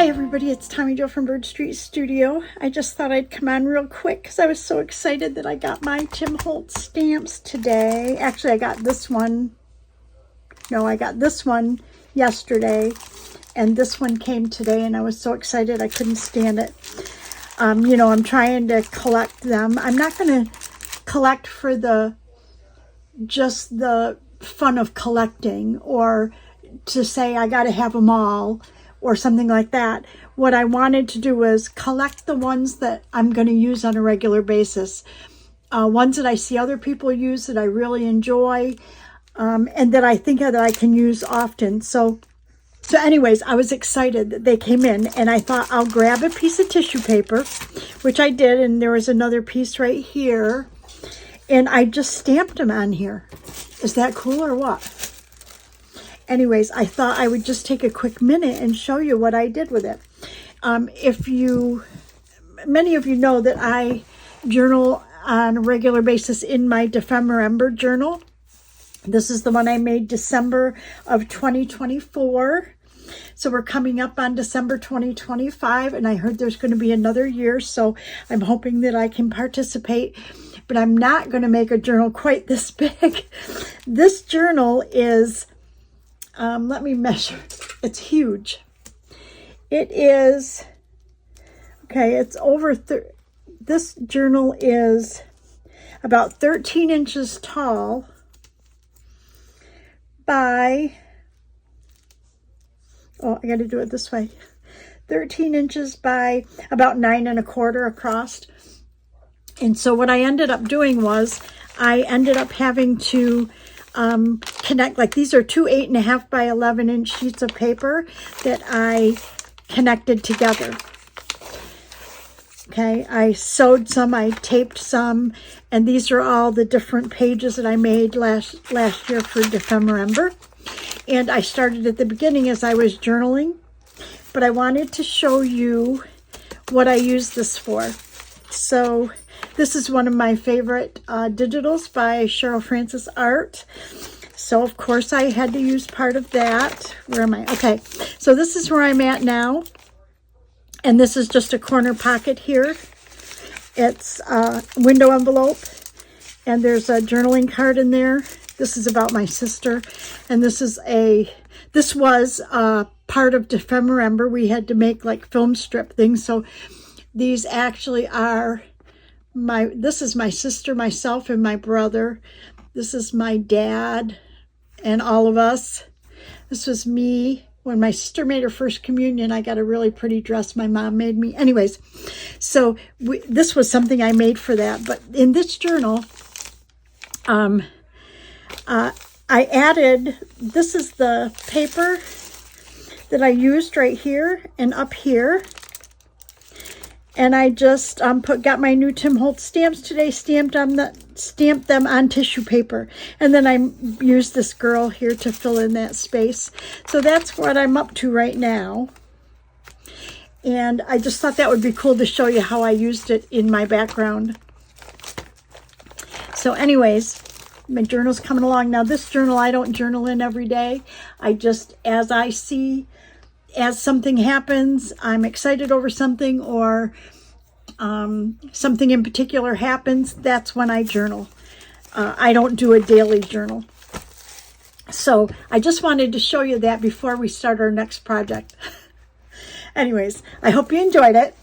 Hi everybody, it's Tommy Jo from Bird Street Studio. I just thought I'd come on real quick because I was so excited that I got my Tim Holtz stamps today. Actually, I got this one. No, I got this one yesterday, and this one came today, and I was so excited I couldn't stand it. You know, I'm trying to collect them. I'm not going to collect for just the fun of collecting or to say I got to have them all or something like that. What I wanted to do was collect the ones that I'm going to use on a regular basis. Ones that I see other people use that I really enjoy, and that I think that I can use often. So anyways, I was excited that they came in, and I thought I'll grab a piece of tissue paper, which I did, and there was another piece right here, and I just stamped them on here. Is that cool or what? Anyways, I thought I would just take a quick minute and show you what I did with it. Many of you know that I journal on a regular basis in my Defember journal. This is the one I made December of 2024. So we're coming up on December 2025, and I heard there's going to be another year, so I'm hoping that I can participate. But I'm not going to make a journal quite this big. This journal is... let me measure. It's huge. It is, okay, it's over, this journal is about 13 inches tall by, oh, I got to do it this way. 13 inches by about 9 1/4 across. And so what I ended up doing was I ended up having to connect, like these are two 8.5 by 11 inch sheets of paper that I connected together. Okay, I sewed some, I taped some, and these are all the different pages that I made last year for Defember. And I started at the beginning as I was journaling, but I wanted to show you what I use this for. So this is one of my favorite digitals by Cheryl Francis Art. So, of course, I had to use part of that. Where am I? Okay, so this is where I'm at now. And this is just a corner pocket here. It's a window envelope. And there's a journaling card in there. This is about my sister. And this was part of Defember. We had to make like film strip things. So these actually are... this is my sister, myself, and my brother. This is my dad and all of us. This was me. When my sister made her first communion, I got a really pretty dress my mom made me. Anyways, so this was something I made for that. But in this journal, I added, this is the paper that I used right here and up here. And I just got my new Tim Holtz stamps today, stamped them on tissue paper. And then I used this girl here to fill in that space. So that's what I'm up to right now. And I just thought that would be cool to show you how I used it in my background. So anyways, my journal's coming along. Now this journal I don't journal in every day. I just, as I see... as something happens, I'm excited over something, or something in particular happens, that's when I journal. I don't do a daily journal. So I just wanted to show you that before we start our next project. Anyways, I hope you enjoyed it.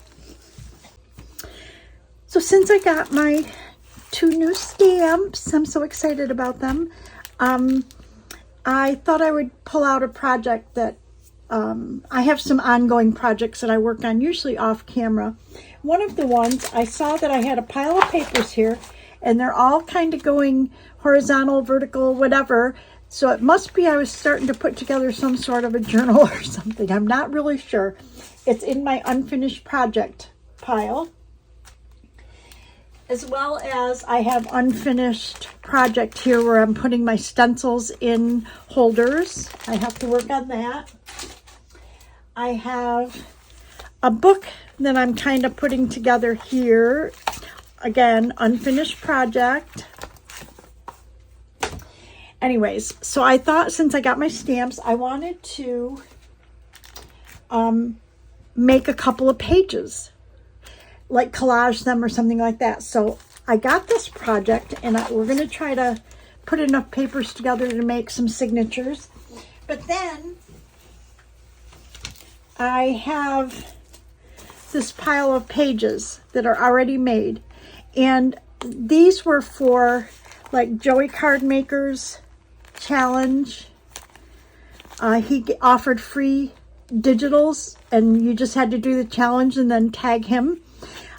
So since I got my 2 new stamps, I'm so excited about them. I thought I would pull out a project that I have some ongoing projects that I work on, usually off camera. One of the ones, I saw that I had a pile of papers here, and they're all kind of going horizontal, vertical, whatever. So it must be I was starting to put together some sort of a journal or something. I'm not really sure. It's in my unfinished project pile. As well as I have unfinished project here where I'm putting my stencils in holders. I have to work on that. I have a book that I'm kind of putting together here. Again, unfinished project. Anyways, so I thought since I got my stamps, I wanted to make a couple of pages, like collage them or something like that. So I got this project, and we're going to try to put enough papers together to make some signatures. But then I have this pile of pages that are already made, and these were for like Joey Card Makers challenge. He offered free digitals, and you just had to do the challenge and then tag him.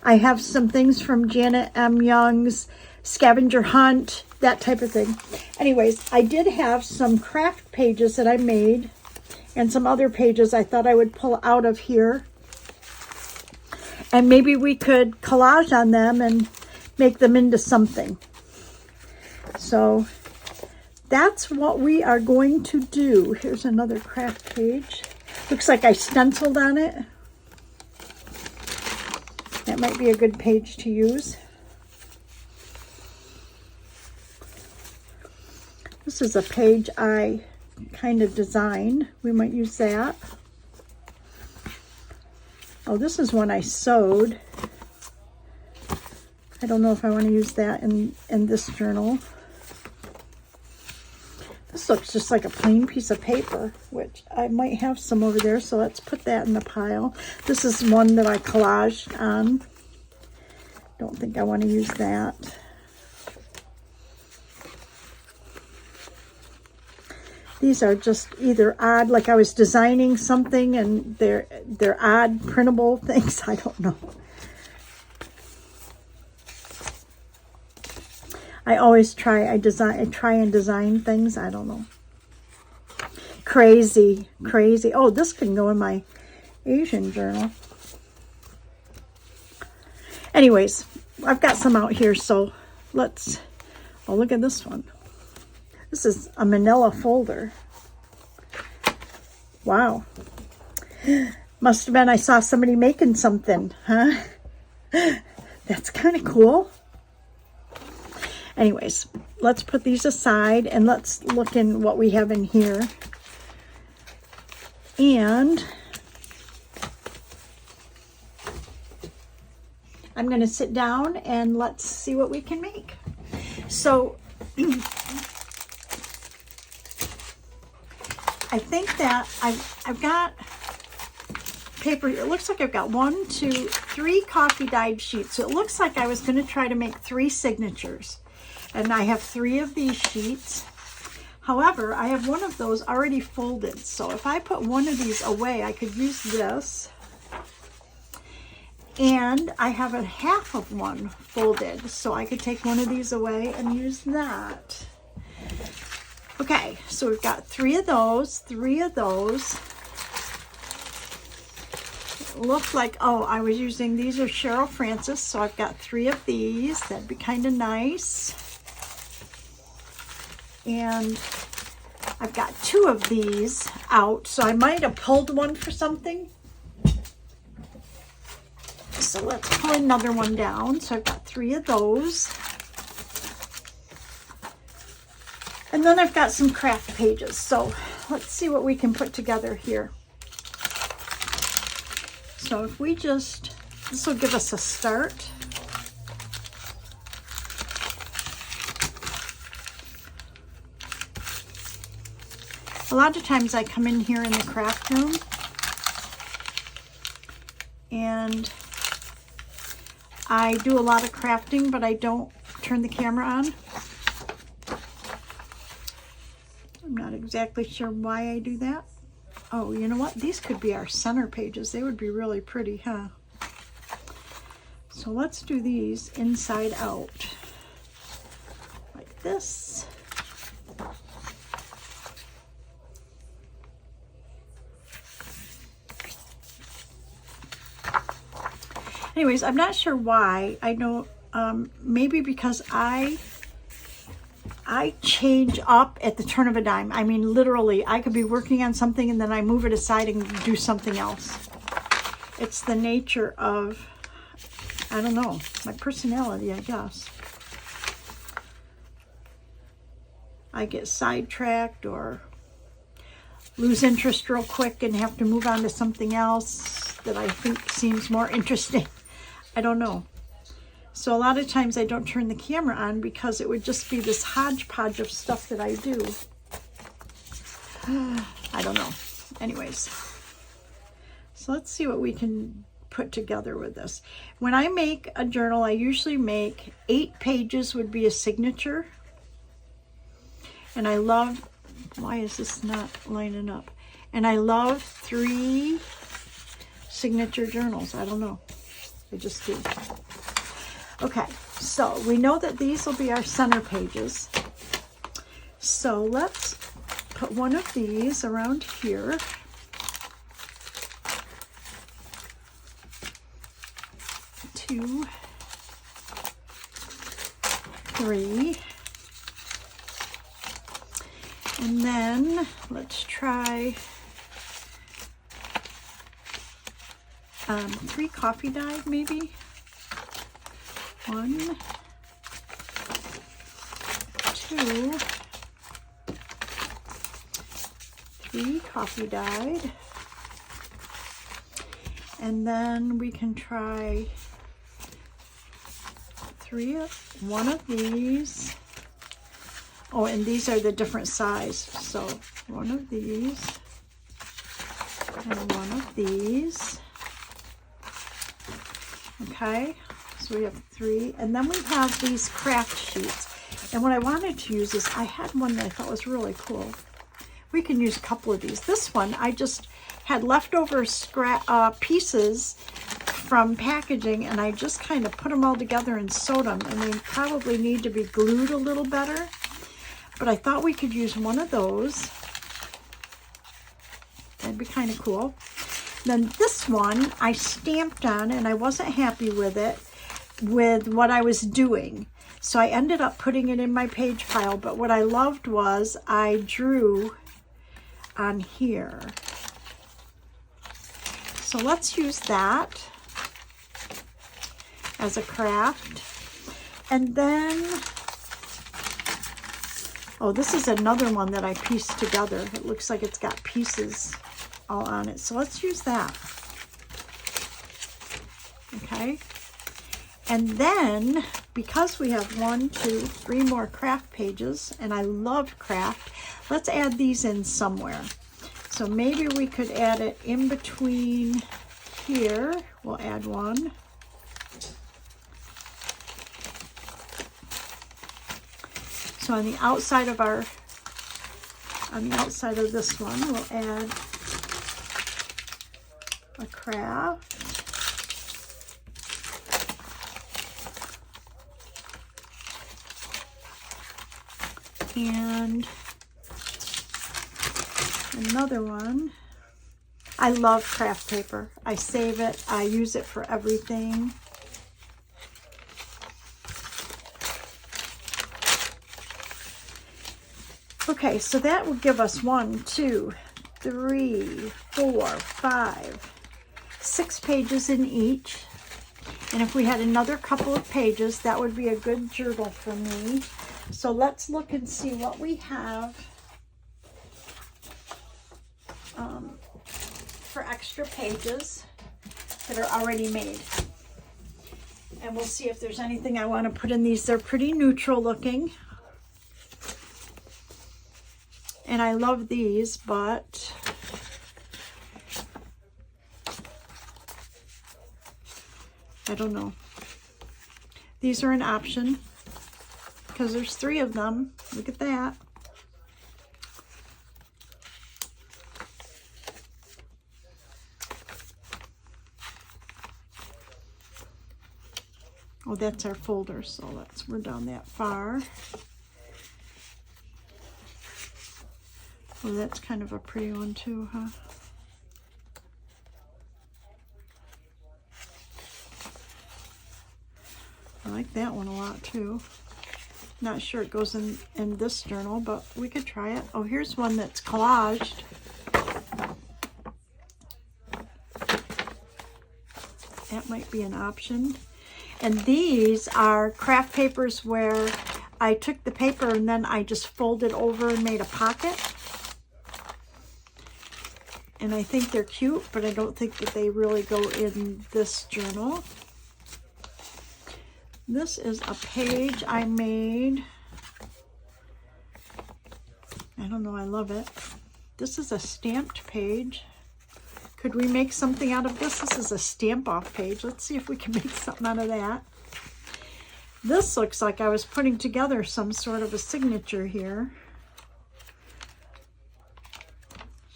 I have some things from Janet M. Young's Scavenger Hunt, that type of thing. Anyways, I did have some craft pages that I made and some other pages I thought I would pull out of here. And maybe we could collage on them and make them into something. So that's what we are going to do. Here's another craft page. Looks like I stenciled on it. That might be a good page to use. This is a page I kind of designed. We might use that. Oh, this is one I sewed. I don't know if I want to use that in this journal. This looks just like a plain piece of paper, which I might have some over there, so let's put that in the pile. This is one that I collaged on. Don't think I want to use that. These are just either odd, like I was designing something and they're odd printable things. I don't know. I always try and design things. I don't know. Crazy. Oh, this can go in my Asian journal. Anyways, I've got some out here, so let's, oh, look at this one. This is a manila folder. Wow. Must have been I saw somebody making something, huh? That's kind of cool. Anyways, let's put these aside and let's look in what we have in here. And I'm going to sit down and let's see what we can make. So I think that I've got paper. It looks like I've got 1, 2, 3 coffee dyed sheets. So it looks like I was going to try to make 3 signatures. And I have 3 of these sheets. However, I have one of those already folded. So if I put one of these away, I could use this. And I have a half of one folded. So I could take one of these away and use that. Okay, so we've got 3 of those, 3 of those. It looked like, oh, I was using, these are Cheryl Francis, so I've got 3 of these. That'd be kind of nice. And I've got 2 of these out, so I might have pulled one for something. So let's pull another one down. So I've got 3 of those. And then I've got some craft pages. So let's see what we can put together here. So if we just, this will give us a start. A lot of times I come in here in the craft room and I do a lot of crafting, but I don't turn the camera on. I'm not exactly sure why I do that. Oh, you know what? These could be our center pages. They would be really pretty, huh? So let's do these inside out. Like this. Anyways, I'm not sure why. I know maybe because I change up at the turn of a dime. I mean, literally, I could be working on something and then I move it aside and do something else. It's the nature of, I don't know, my personality, I guess. I get sidetracked or lose interest real quick and have to move on to something else that I think seems more interesting. I don't know. So a lot of times I don't turn the camera on because it would just be this hodgepodge of stuff that I do. I don't know. Anyways, so let's see what we can put together with this. When I make a journal, I usually make 8 pages would be a signature. And I love, why is this not lining up? And I love 3 signature journals. I don't know. I just do. Okay, so we know that these will be our center pages. So let's put one of these around here. Two, 3. And then let's try 3 coffee dye maybe. 1, 2, 3 coffee dyed. And then we can try 1 of these. Oh, and these are the different size. So 1 of these and 1 of these. Okay, so we have 3. And then we have these craft sheets. And what I wanted to use is, I had one that I thought was really cool. We can use a couple of these. This one, I just had leftover pieces from packaging, and I just kind of put them all together and sewed them. And they probably need to be glued a little better. But I thought we could use one of those. That'd be kind of cool. Then this one I stamped on, and I wasn't happy with it, with what I was doing. So I ended up putting it in my page pile. But what I loved was I drew on here. So let's use that as a craft. And then, oh, this is another one that I pieced together. It looks like it's got pieces all on it. So let's use that. Okay. And then, because we have 1, 2, 3 more craft pages, and I love craft, let's add these in somewhere. So maybe we could add it in between here. We'll add 1. So on the outside of this one, we'll add a craft. And another one. I love craft paper. I save it. I use it for everything. Okay, so that will give us 1, 2, 3, 4, 5, 6 pages in each. And if we had another couple of pages, that would be a good journal for me. So let's look and see what we have for extra pages that are already made. And we'll see if there's anything I want to put in these. They're pretty neutral looking. And I love these, but I don't know. These are an option because there's 3 of them. Look at that. Oh, that's our folder, so we're down that far. Oh, that's kind of a pretty one too, huh? I like that one a lot too. Not sure it goes in this journal, but we could try it. Oh, here's one that's collaged. That might be an option. And these are craft papers where I took the paper and then I just folded over and made a pocket. And I think they're cute, but I don't think that they really go in this journal. This is a page I made. I don't know, I love it. This is a stamped page. Could we make something out of this? This is a stamp off page. Let's see if we can make something out of that. This looks like I was putting together some sort of a signature here.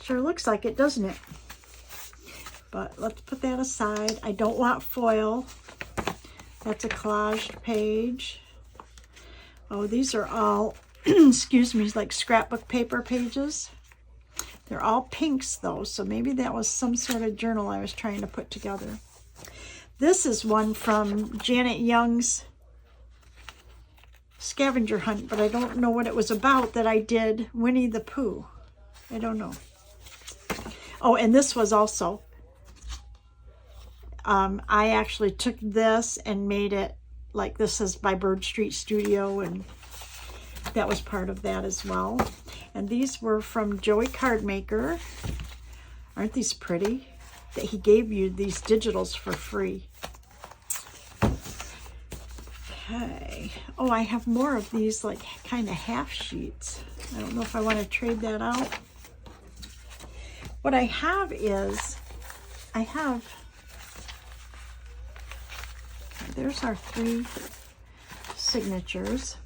Sure looks like it, doesn't it? But let's put that aside. I don't want foil. That's a collaged page. Oh, these are all, excuse me, like scrapbook paper pages. They're all pinks though, so maybe that was some sort of journal I was trying to put together. This is one from Janet Young's scavenger hunt, but I don't know what it was about that I did Winnie the Pooh. I don't know. Oh, and this was also, I actually took this and made it like this is by Bird Street Studio, and that was part of that as well. And these were from Joey Cardmaker. Aren't these pretty? That he gave you these digitals for free. Okay. Oh, I have more of these like kind of half sheets. I don't know if I want to trade that out. What I have is, there's our 3 signatures.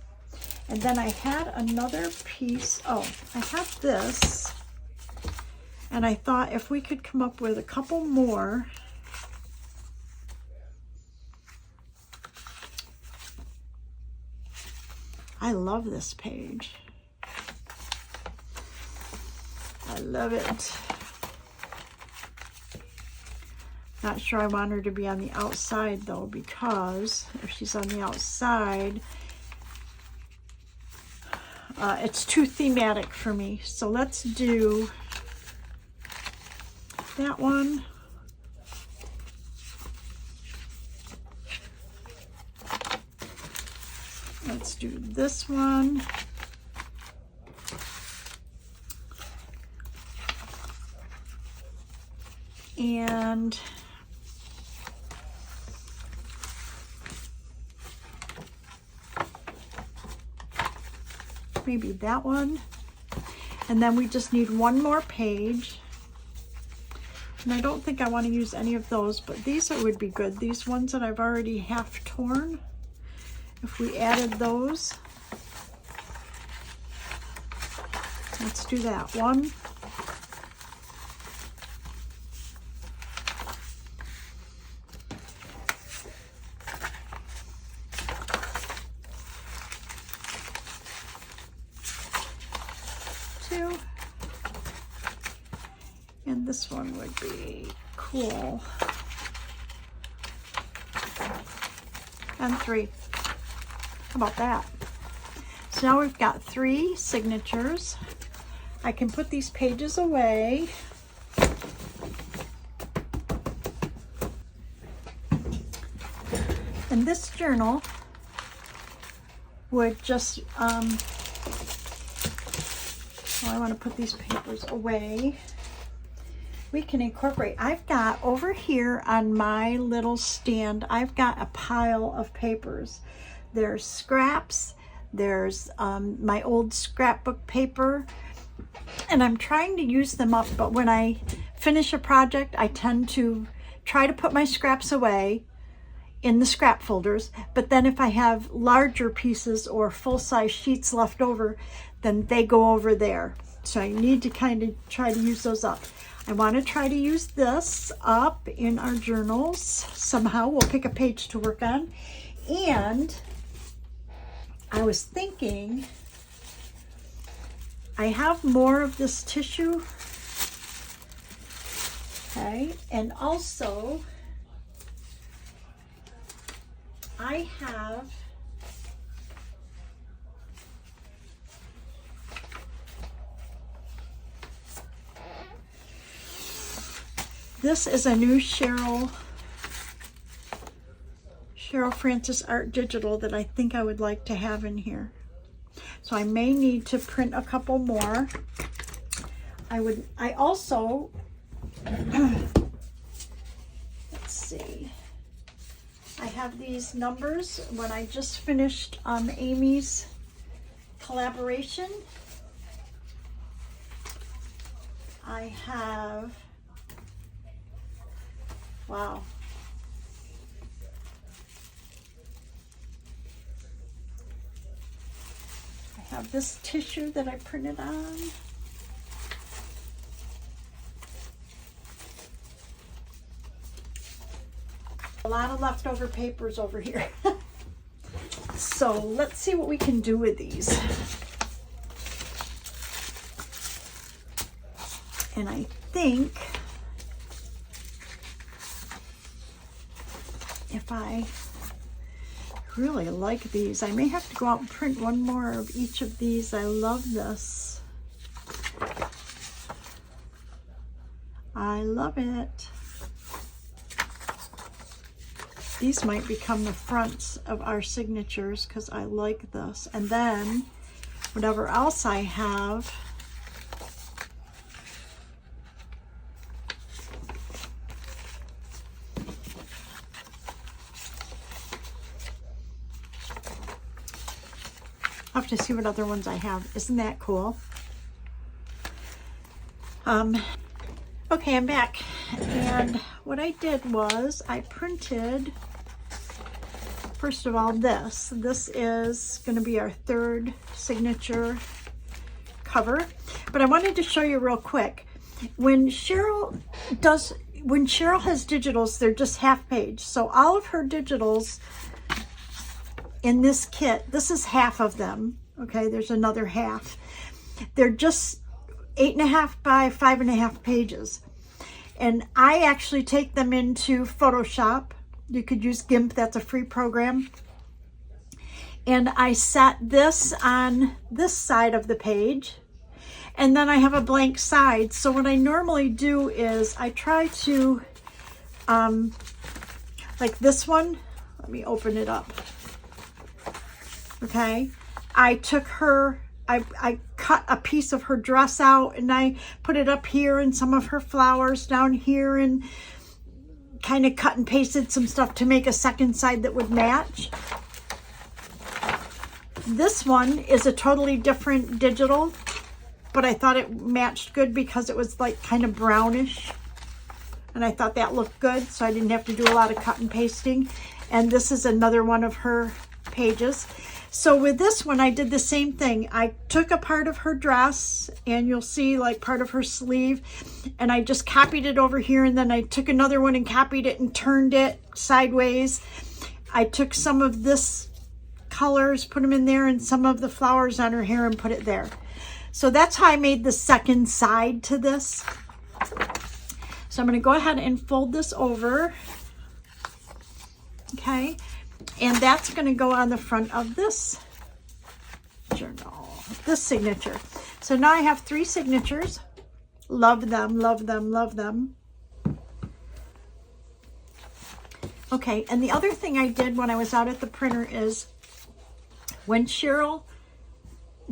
And then I had another piece. Oh, I have this. And I thought if we could come up with a couple more. I love this page. I love it. Not sure I want her to be on the outside though, because if she's on the outside, it's too thematic for me. So let's do that one. Let's do this one. And maybe that one. And then we just need one more page. And I don't think I want to use any of those, but these would be good. These ones that I've already half torn. If we added those. Let's do that. 1. And this one would be cool. And 3. How about that? So now we've got 3 signatures. I can put these pages away. And this journal would just, well, I want to put these papers away. We can incorporate. I've got over here on my little stand, I've got a pile of papers. There's scraps, there's my old scrapbook paper, and I'm trying to use them up, but when I finish a project, I tend to try to put my scraps away in the scrap folders, but then if I have larger pieces or full-size sheets left over, then they go over there. So I need to kind of try to use those up. I want to try to use this up in our journals somehow. We'll pick a page to work on. And I was thinking, I have more of this tissue. Okay, and also I have this is a new Cheryl Francis Art Digital that I think I would like to have in here. So I may need to print a couple more. I also Let's see. I have these numbers when I just finished Amy's collaboration. I have, wow. I have this tissue that I printed on. A lot of leftover papers over here. So let's see what we can do with these. And I think if I really like these, I may have to go out and print one more of each of these. I love this. I love it. These might become the fronts of our signatures because I like this. And then whatever else I have, I'll have to see what other ones I have. Isn't that cool? Okay, I'm back. And what I did was I printed, first of all, this. This is going to be our third signature cover. But I wanted to show you real quick. When Cheryl has digitals, they're just half page. So all of her digitals in this kit, this is half of them. Okay, there's another half. They're just 8.5 by 5.5 pages. And I actually take them into Photoshop. You could use GIMP, that's a free program. And I set this on this side of the page. And then I have a blank side. So what I normally do is I try to, like this one, let me open it up. Okay, I took her, I cut a piece of her dress out and I put it up here and some of her flowers down here and kind of cut and pasted some stuff to make a second side that would match. This one is a totally different digital, but I thought it matched good because it was like kind of brownish. And I thought that looked good, so I didn't have to do a lot of cut and pasting. And this is another one of her pages. So with this one, I did the same thing. I took a part of her dress, and you'll see like part of her sleeve, and I just copied it over here, and then I took another one and copied it and turned it sideways. I took some of this colors, put them in there, and some of the flowers on her hair and put it there. So that's how I made the second side to this. So I'm going to go ahead and fold this over. Okay. And that's going to go on the front of this journal, this signature. So now I have 3 signatures. Love them, love them, love them. Okay, and the other thing I did when I was out at the printer is when Cheryl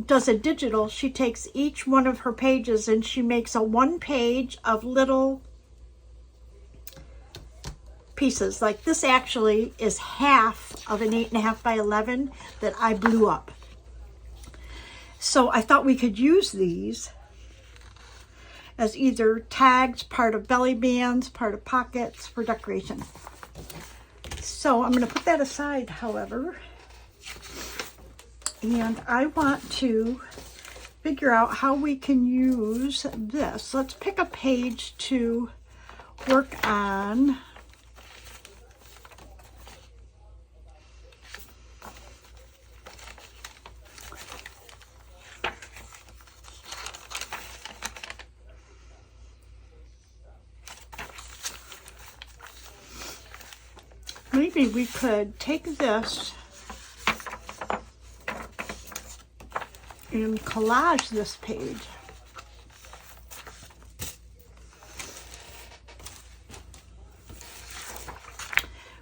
does a digital, she takes each one of her pages and she makes a 1 page of little pieces. Like this actually is half of an 8.5 by 11 that I blew up. So I thought we could use these as either tags, part of belly bands, part of pockets for decoration. So I'm going to put that aside, however, and I want to figure out how we can use this. Let's pick a page to work on. Maybe we could take this and collage this page.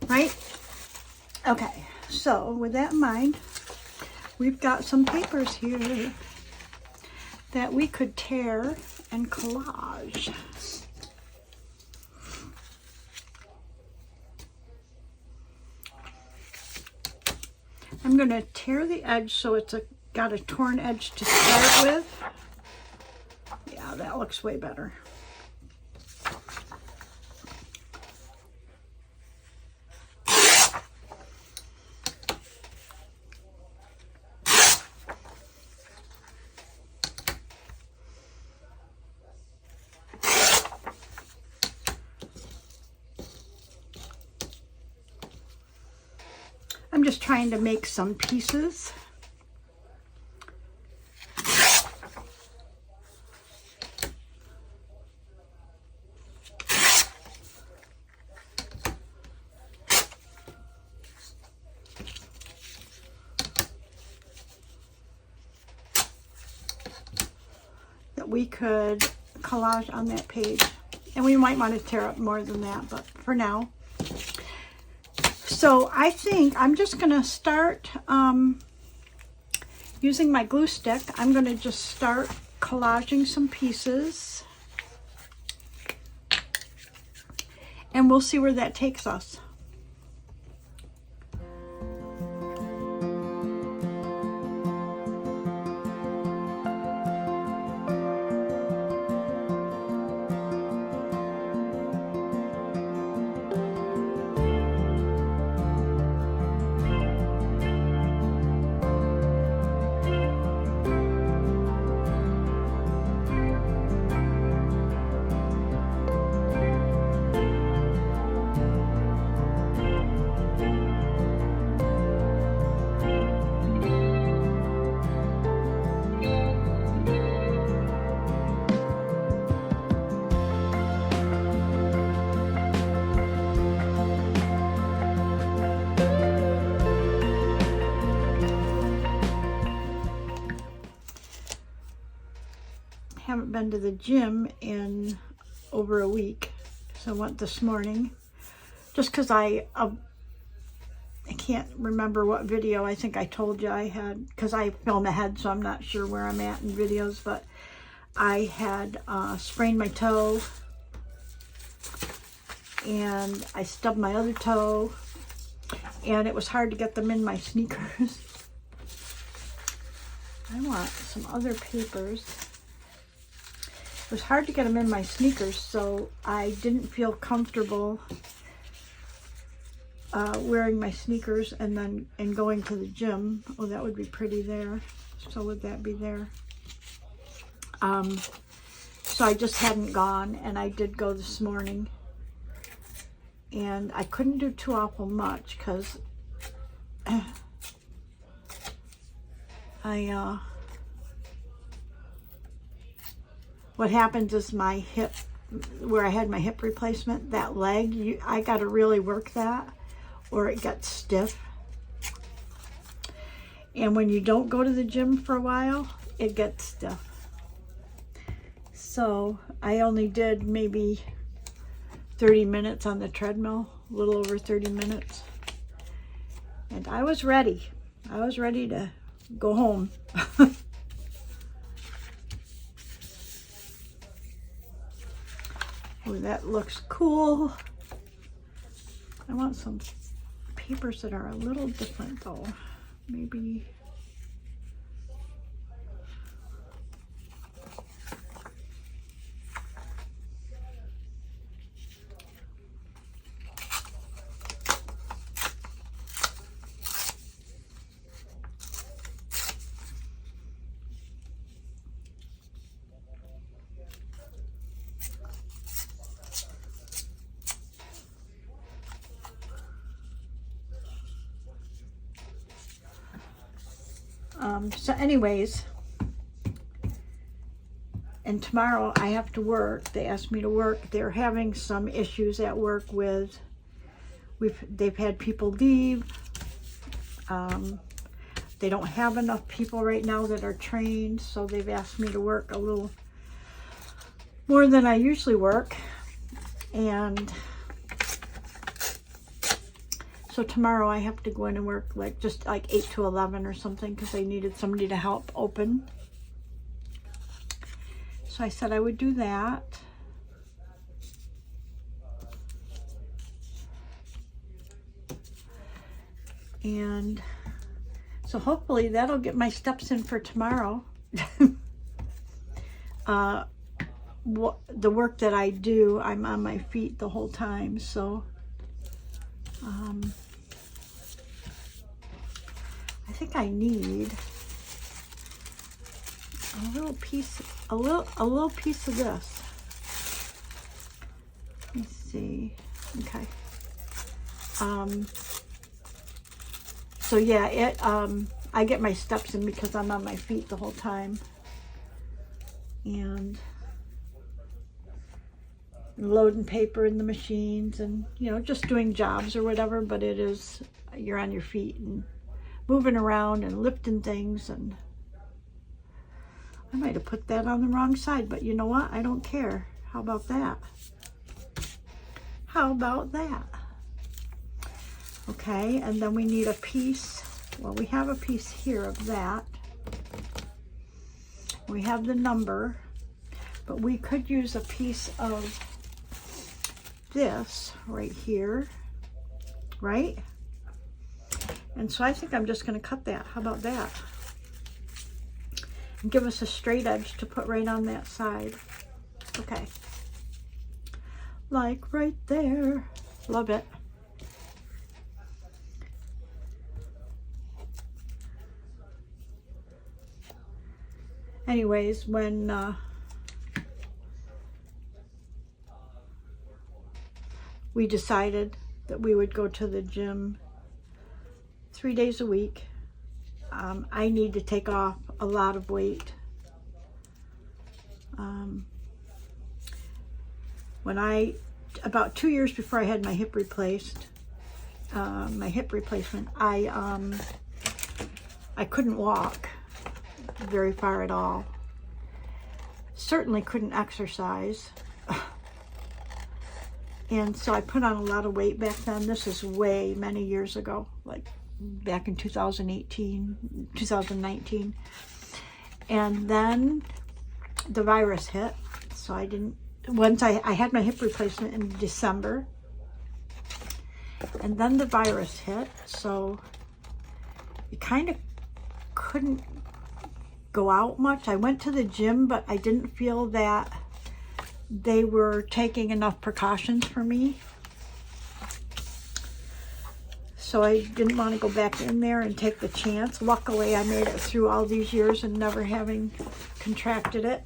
Right? Okay, so with that in mind, we've got some papers here that we could tear and collage. I'm going to tear the edge so it's got a torn edge to start with. Yeah, that looks way better. I'm just trying to make some pieces. That we could collage on that page. And we might want to tear up more than that, but for now. So I think I'm just going to start using my glue stick. I'm going to just start collaging some pieces. And we'll see where that takes us. Haven't been to the gym in over a week, so I went this morning just because I can't remember what video I think I told you I had, because I film ahead, so I'm not sure where I'm at in videos, but I had sprained my toe and I stubbed my other toe and it was hard to get them in my sneakers. I want some other papers. It was hard to get them in my sneakers, so I didn't feel comfortable wearing my sneakers and going to the gym. Oh, that would be pretty there. So would that be there? So I just hadn't gone, and I did go this morning. And I couldn't do too awful much because what happens is my hip, where I had my hip replacement, that leg, I got to really work that or it gets stiff. And when you don't go to the gym for a while, it gets stiff. So I only did maybe 30 minutes on the treadmill, a little over 30 minutes. And I was ready. I was ready to go home. Oh, that looks cool. I want some papers that are a little different though. Maybe. So anyways, and tomorrow I have to work. They asked me to work. They're having some issues at work with, they've had people leave. They don't have enough people right now that are trained, so they've asked me to work a little more than I usually work. And so tomorrow I have to go in and work just like 8 to 11 or something because they needed somebody to help open. So I said I would do that. And So hopefully that'll get my steps in for tomorrow. The work that I do, I'm on my feet the whole time, so I think I need a little piece of this. Let me see. Okay. So yeah, I get my steps in because I'm on my feet the whole time, and loading paper in the machines, and just doing jobs or whatever. But you're on your feet and moving around and lifting things. And I might have put that on the wrong side, but you know what? I don't care. How about that? How about that? Okay, and then we need a piece. Well, we have a piece here of that. We have the number, but we could use a piece of this right here, right? And so I think I'm just going to cut that. How about that? And give us a straight edge to put right on that side. Okay. Like right there. Love it. Anyways, when we decided that we would go to the gym 3 days a week, I need to take off a lot of weight. About 2 years before I had my hip replacement, I couldn't walk very far at all. Certainly couldn't exercise. And so I put on a lot of weight back then. This is way many years ago, like back in 2018, 2019. And then the virus hit. So once I had my hip replacement in December. And then the virus hit. So you kind of couldn't go out much. I went to the gym, but I didn't feel that they were taking enough precautions for me. So I didn't want to go back in there and take the chance. Luckily, I made it through all these years and never having contracted it.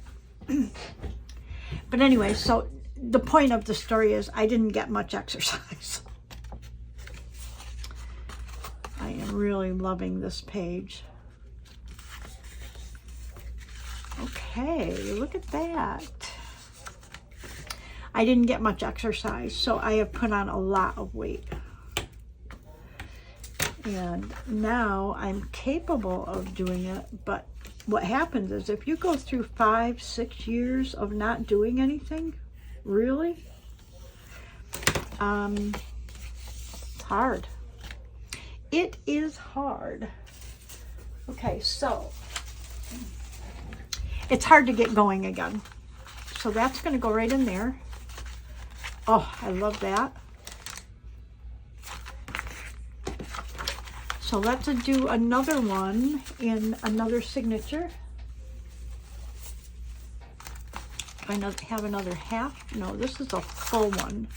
But anyway, so the point of the story is I didn't get much exercise. I am really loving this page. Okay, look at that. I didn't get much exercise, so I have put on a lot of weight. And now I'm capable of doing it, but what happens is if you go through 5-6 years of not doing anything, really, it's hard. It is hard. Okay, so it's hard to get going again. So that's going to go right in there. Oh, I love that. So let's do another one in another signature. I have another half. No, this is a full one.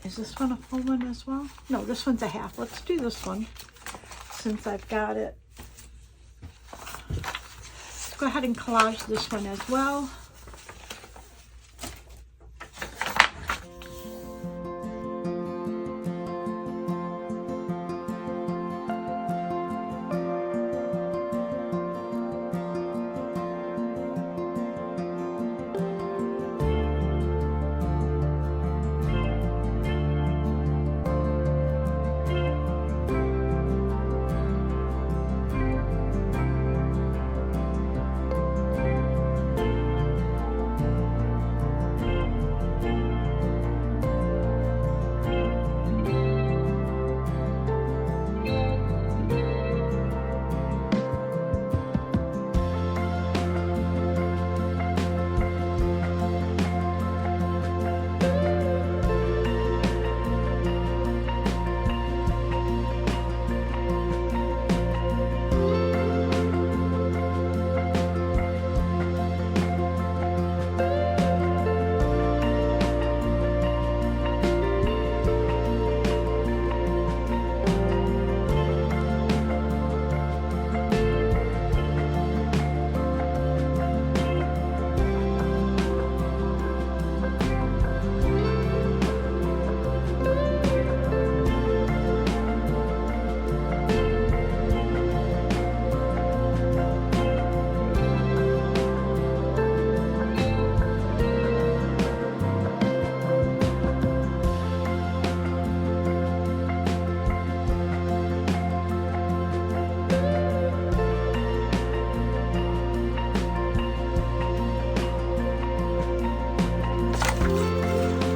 Is this one a full one as well? No, this one's a half. Let's do this one since I've got it. Let's go ahead and collage this one as well.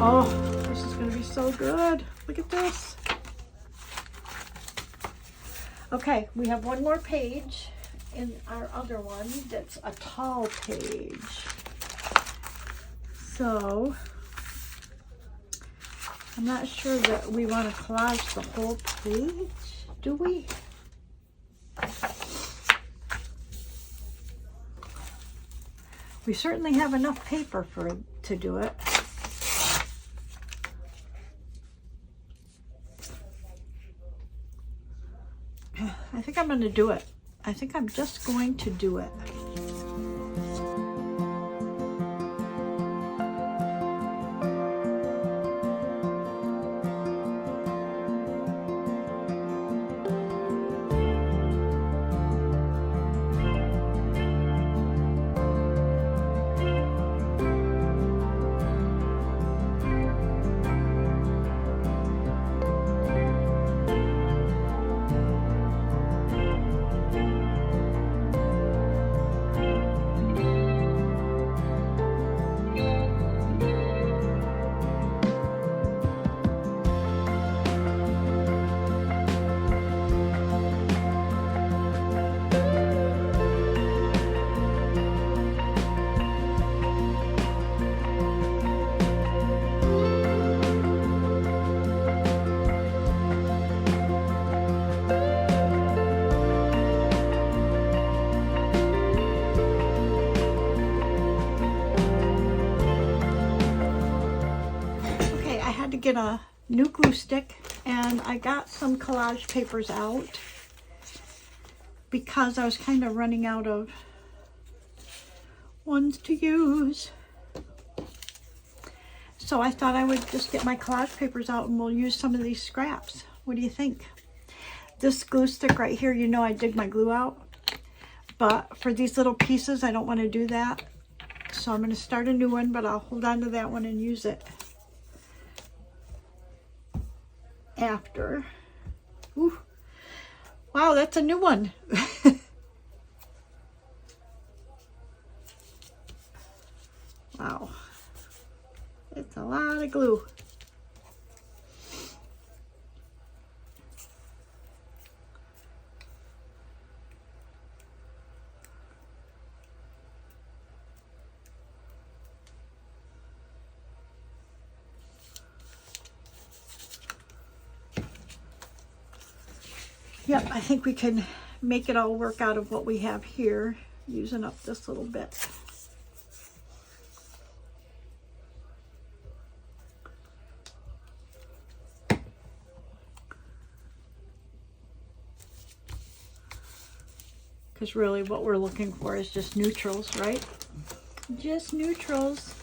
Oh, this is going to be so good. Look at this. Okay, we have one more page in our other one that's a tall page. So, I'm not sure that we want to collage the whole page, do we? We certainly have enough paper to do it. I think I'm going to do it. I think I'm just going to do it. Get a new glue stick, and I got some collage papers out because I was kind of running out of ones to use. So I thought I would just get my collage papers out and we'll use some of these scraps. What do you think? This glue stick right here, you know I dig my glue out, but for these little pieces I don't want to do that. So I'm going to start a new one, but I'll hold on to that one and use it after. Ooh. Wow, that's a new one. Wow, it's a lot of glue. Yep, I think we can make it all work out of what we have here, using up this little bit. Because really what we're looking for is just neutrals, right? Just neutrals.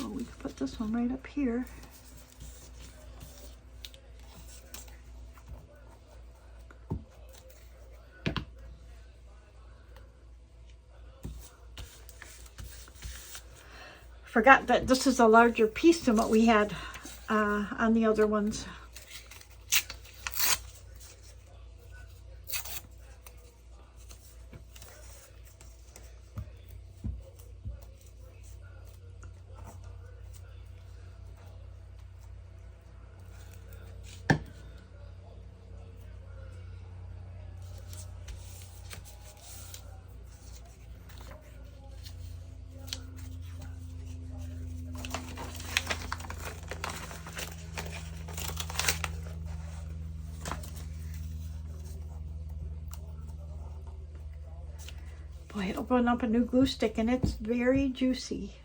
Oh, we could put this one right up here. Forgot that this is a larger piece than what we had on the other ones. Boy, I opened up a new glue stick and it's very juicy.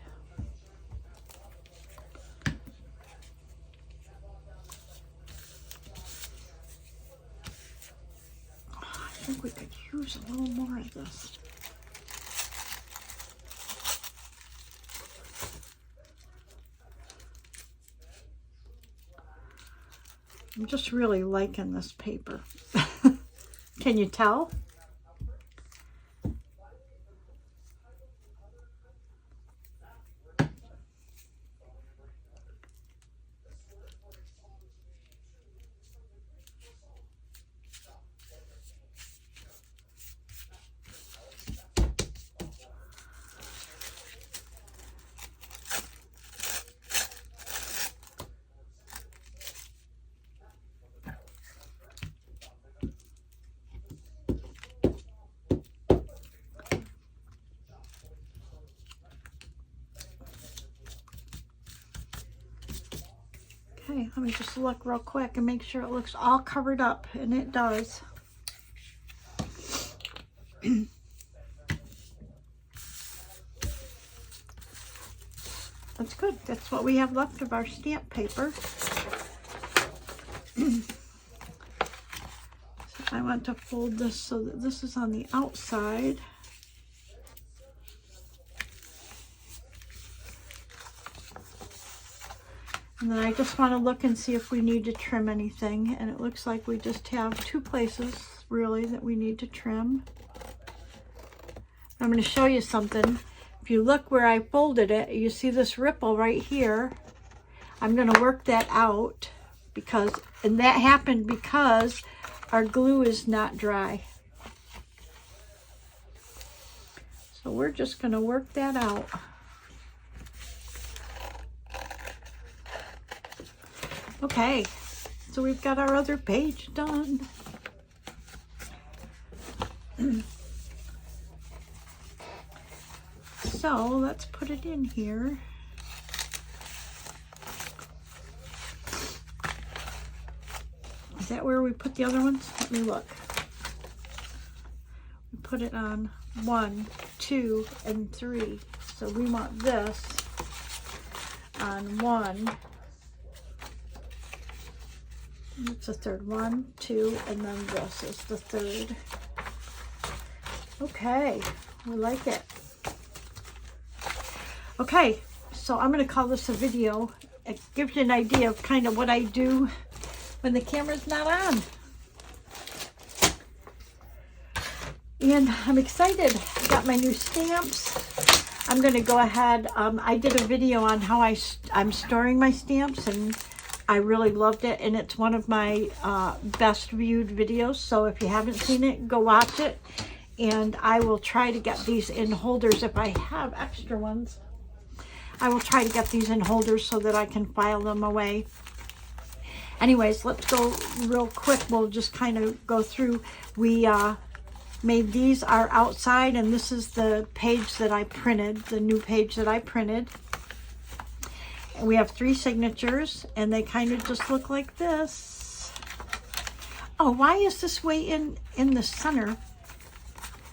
I think we could use a little more of this. I'm just really liking this paper. Can you tell? Okay, let me just look real quick and make sure it looks all covered up, and it does. That's good. That's what we have left of our stamp paper. So I want to fold this so that this is on the outside. And then I just want to look and see if we need to trim anything. And it looks like we just have 2 places, really, that we need to trim. I'm going to show you something. If you look where I folded it, you see this ripple right here. I'm going to work that out because, and that happened because our glue is not dry. So we're just going to work that out. Okay, so we've got our other page done. So let's put it in here. Is that where we put the other ones? Let me look. We put it on 1, 2, and 3. So we want this on 1. It's the third. 1, 2, and then this is the third. Okay, we like it. Okay, so I'm going to call this a video. It gives you an idea of kind of what I do when the camera's not on. And I'm excited. I got my new stamps. I'm going to go ahead. I did a video on how I'm storing my stamps, and I really loved it, and it's one of my best viewed videos. So if you haven't seen it, go watch it. And I will try to get these in holders if I have extra ones. I will try to get these in holders so that I can file them away. Anyways, let's go real quick. We'll just kind of go through. We made these our outside, and this is the page that I printed, the new page that I printed. And we have 3 signatures, and they kind of just look like this. Oh, why is this way in the center?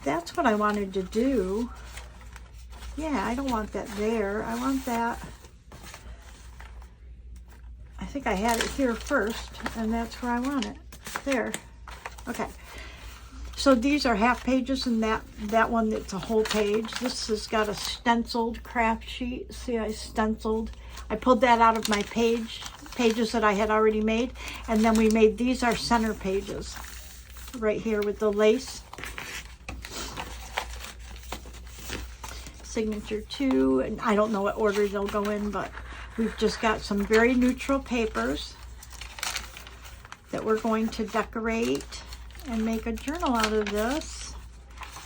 That's what I wanted to do. Yeah, I don't want that there. I want that. I think I had it here first, and that's where I want it. There. Okay. So these are half pages, and that one, it's a whole page. This has got a stenciled craft sheet. See, I stenciled. I pulled that out of my pages that I had already made, and then we made these our center pages right here with the lace. Signature 2, and I don't know what order they'll go in, but we've just got some very neutral papers that we're going to decorate and make a journal out of this.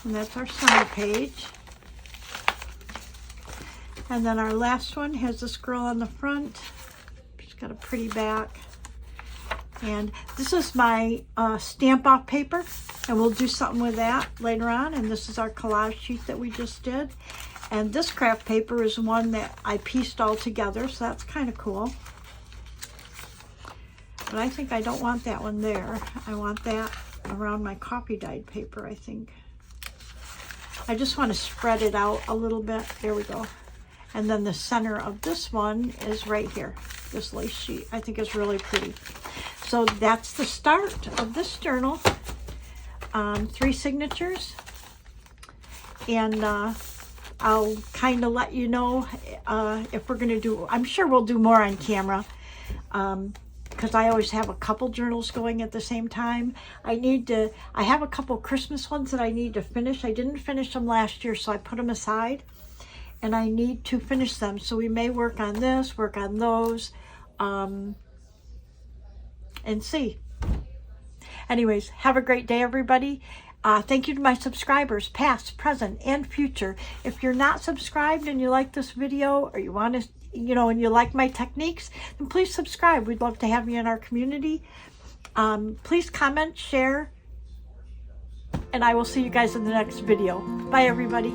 And that's our center page. And then our last one has this girl on the front. She's got a pretty back. And this is my stamp off paper, and we'll do something with that later on. And this is our collage sheet that we just did. And this craft paper is one that I pieced all together, so that's kind of cool. But I think I don't want that one there. I want that around my coffee dyed paper, I think. I just want to spread it out a little bit. There we go. And then the center of this one is right here. This lace sheet, I think, is really pretty. So that's the start of this journal. 3 signatures. And I'll kind of let you know if we're going to do, I'm sure we'll do more on camera, because I always have a couple journals going at the same time. I have a couple Christmas ones that I need to finish. I didn't finish them last year, so I put them aside, and I need to finish them. So we may work on this, work on those, and see. Anyways, have a great day, everybody. Thank you to my subscribers, past, present, and future. If you're not subscribed and you like this video, or you want to, and you like my techniques, then please subscribe. We'd love to have you in our community. Please comment, share, and I will see you guys in the next video. Bye, everybody.